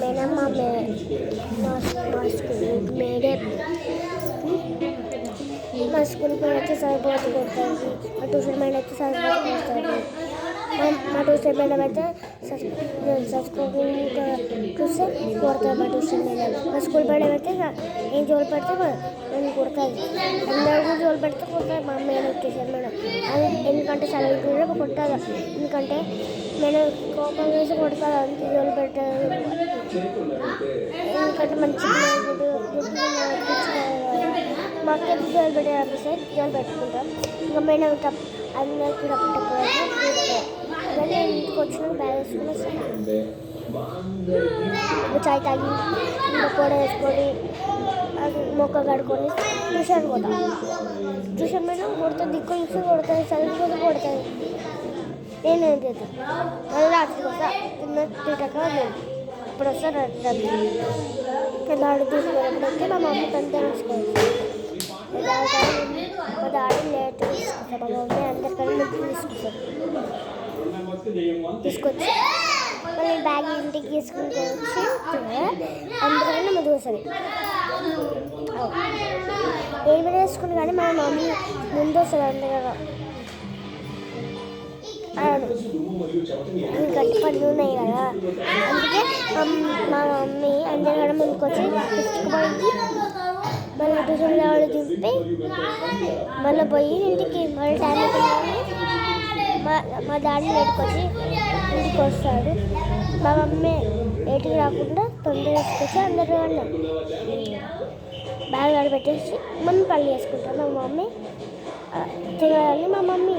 మేనమ్మ మా school May Day మా school madam అయితే సరిపోతు కొడుతుంది, మా ట్యూషన్ మేడం అయితే సరిపోతు కొడుతుంది. మా ట్యూషన్ మేడం అయితే చదువుకోకుండా చూస్తే కొడతారు. మా ట్యూషన్ మేడం మా స్కూల్ మేడం అయితే ఏం జోలు పెడితే నేను కొడుతుంది. అందరూ కూడా జోలు పెడితే కొడతారు మా మేడం ట్యూషన్ మేడం. అది ఎందుకంటే చదువుకుంటే కొట్టాలి, ఎందుకంటే నేను కోపం వేసి కొడతాను, అంత జోలు పెట్టాలి. ఎందుకంటే మంచి మాకు ఎంత జోలు పెట్టాలనిపిస్తే జోలు పెట్టుకుంటాం. ఇంకా మేడం అందరికీ అలాగే ఇంటికి వచ్చిన బ్యాగ్ వేసుకుని చాయ్ తాగి ఇంకా పొడ వేసుకొని మొక్క కడుక్కొని ట్యూషన్ పోతాం. ట్యూషన్ మేడం కొడుతుంది, దిక్కు చూసి కొడుతుంది, చదువుకొని కొడుతుంది. నేనేం చేస్తాను మళ్ళీ రాత్రికి వస్తా తిన్నాక ఇప్పుడు వస్తాను రాత్రి నాడు తీసుకున్నప్పుడైతే మా మమ్మీ తంతా తీసుకోవచ్చు. మా డాడీ లేట్ తీసుకుంటాం, మా మమ్మీ అందరికన్నా ముందు తీసుకొచ్చి మళ్ళీ బ్యాగ్ ఇంటికి తీసుకుంటూ వచ్చి అందరికన్నా ముందు వస్తుంది. ఏమి వేసుకుని కానీ మా మమ్మీ ముందు వస్తుంది అందరికన్నా. ఎందుకంటే పనులు ఉన్నాయి కదా, అందుకే మా మమ్మీ అందరికన్నా ముందుకు వచ్చి తీసుకుపోయి మళ్ళీ ట్యూషన్ వాళ్ళు దింపి మళ్ళీ పోయి ఇంటికి మళ్ళీ టైం అవుతుంది. మా డాడీ లేట్కి వచ్చి ఇంటికి వస్తాడు. మా మమ్మీ లేట్కి రాకుండా తొందరగా తీసుకొచ్చి అందరూ బ్యాగ్ ఆడ పెట్టేసి మనం పళ్ళు చేసుకుంటాం. మా మమ్మీ తినాలని మా మమ్మీ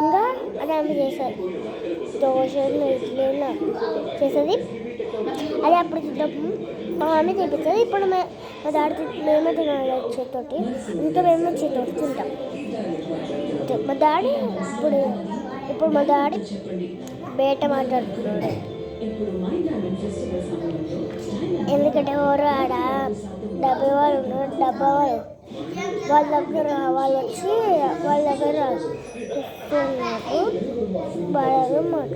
ఇంకా అదే చేస్తారు, దోశలు ఇడ్లీ చేసేది. అదే అప్పుడు తిన్నప్పుడు మా మమ్మీ తినిపిస్తుంది. ఇప్పుడు మా డాడీ మేమే తినాలి చేతితోటి, ఇంకా మేము చేతితోటి తింటాం. మా డాడీ ఇప్పుడు మా డాడీ బయట మాట్లాడుతున్నాడు, ఎందుకంటే ఎవరు ఆడ డబ్బా వాళ్ళు ఉన్నారు, డబ్బా వాళ్ళ దగ్గర వాళ్ళు వచ్చి వాళ్ళ దగ్గర నాకు బాగా మాట